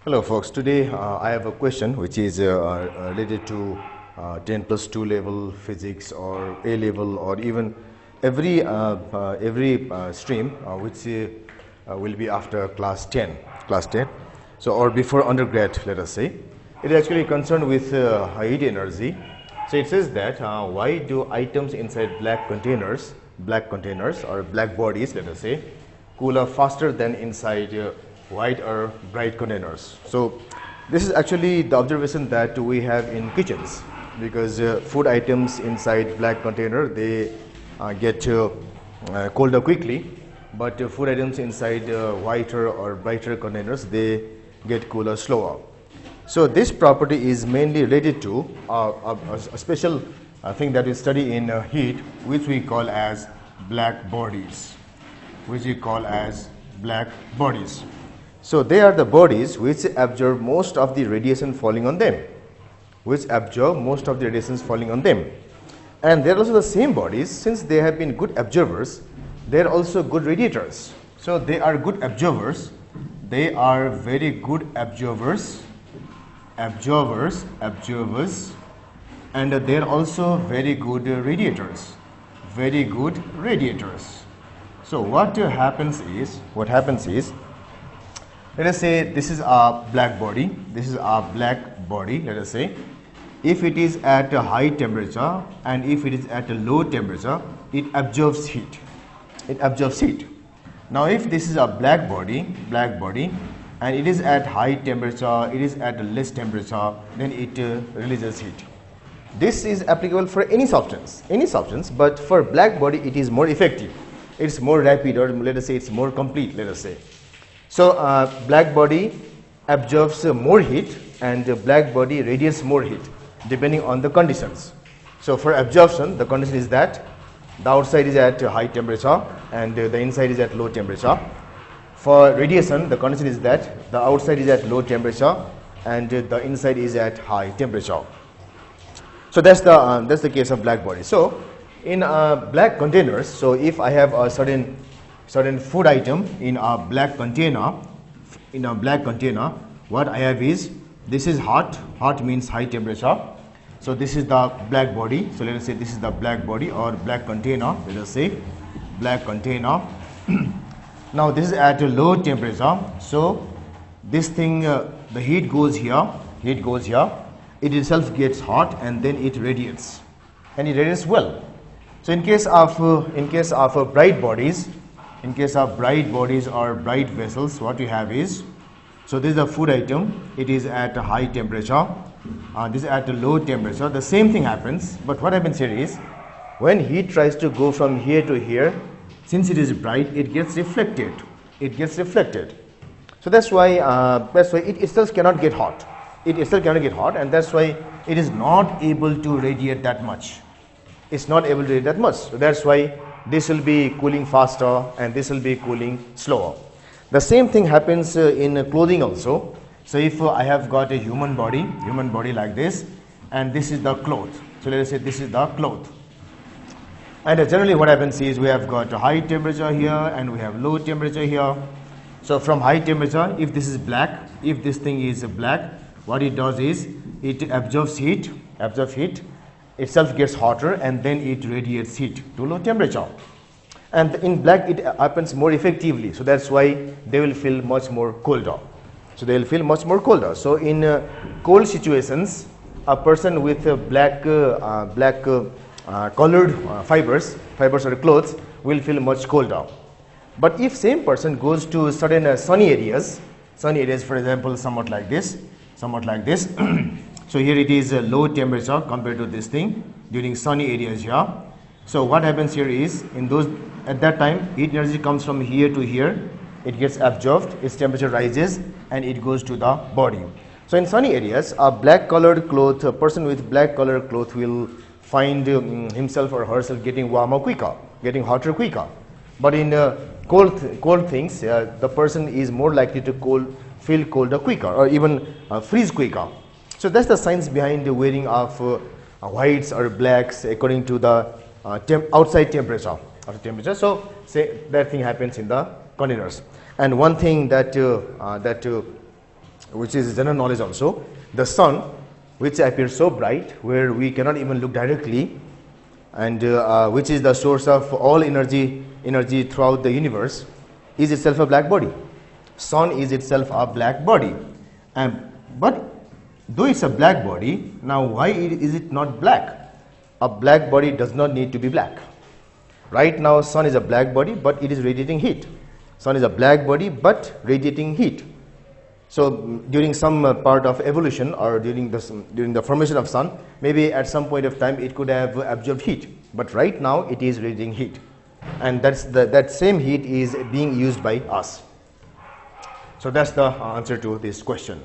Hello folks, today I have a question which is related to 10 plus 2 level physics or A level or even every stream which will be after class 10. So or before undergrad, let us say. It is actually concerned with heat energy. So it says that why do items inside black containers or black bodies, let us say, cool off faster than inside white or bright containers. So this is actually the observation that we have in kitchens, because food items inside black container, they get colder quickly, but food items inside whiter or brighter containers, they get cooler slower. So this property is mainly related to a special thing that we study in heat, which we call as black bodies. So they are the bodies which absorb most of the radiation falling on them. And they are also the same bodies, since they have been good observers, they are also good radiators. So they are good observers, they are very good observers, and they are also very good radiators. So what happens is, let us say this is a black body, let us say. If it is at a high temperature and if it is at a low temperature, it absorbs heat. Now if this is a black body and it is at high temperature, it is at a less temperature, then it releases heat. This is applicable for any substance, but for black body it is more effective. It's more rapid, or let us say it's more complete, let us say. So black body absorbs more heat and black body radiates more heat depending on the conditions. So for absorption, the condition is that the outside is at high temperature and the inside is at low temperature. For radiation, the condition is that the outside is at low temperature and the inside is at high temperature. So that's the case of black body. So in black containers, so if I have a certain food item in a black container, what I have is, this is hot means high temperature. So this is the black body. So let us say this is the black body or black container, let us say black container. Now this is at a low temperature, so this thing, the heat goes here, it itself gets hot and then it radiates, and it radiates well. So in case of bright bodies or bright vessels, what you have is, so this is a food item, it is at a high temperature, this is at a low temperature. The same thing happens, but what happens here is, when heat tries to go from here to here, since it is bright, it gets reflected. So that's why it itself cannot get hot. And that's why it is not able to radiate that much. So that's why this will be cooling faster and this will be cooling slower. The same thing happens in clothing also. So if I have got a human body like this, and this is the cloth. So let us say this is the cloth. And generally what happens is, we have got a high temperature here and we have low temperature here. So from high temperature, if this is black, if this thing is black, what it does is, it absorbs heat, itself gets hotter and then it radiates heat to low temperature. And in black it happens more effectively, so that's why they will feel much more colder. So in cold situations, a person with black colored fibers or clothes will feel much colder. But if same person goes to certain sunny areas, for example, somewhat like this. So here it is a low temperature compared to this thing during sunny areas here. So what happens here is, at that time, heat energy comes from here to here, it gets absorbed, its temperature rises and it goes to the body. So in sunny areas, a person with black colored cloth will find himself or herself getting hotter quicker. But in cold things, the person is more likely to feel colder quicker, or even freeze quicker. So that's the science behind the wearing of whites or blacks according to the outside temperature. So say that thing happens in the containers. And one thing that which is general knowledge also, the sun, which appears so bright where we cannot even look directly, and which is the source of all energy throughout the universe, is itself a black body. Sun is itself a black body, but though it's a black body, now why is it not black? A black body does not need to be black. Right now, sun is a black body, but it is radiating heat. Sun is a black body, but radiating heat. So during some part of evolution, or during the formation of sun, maybe at some point of time it could have absorbed heat, but right now it is radiating heat, and that same heat is being used by us. So that's the answer to this question.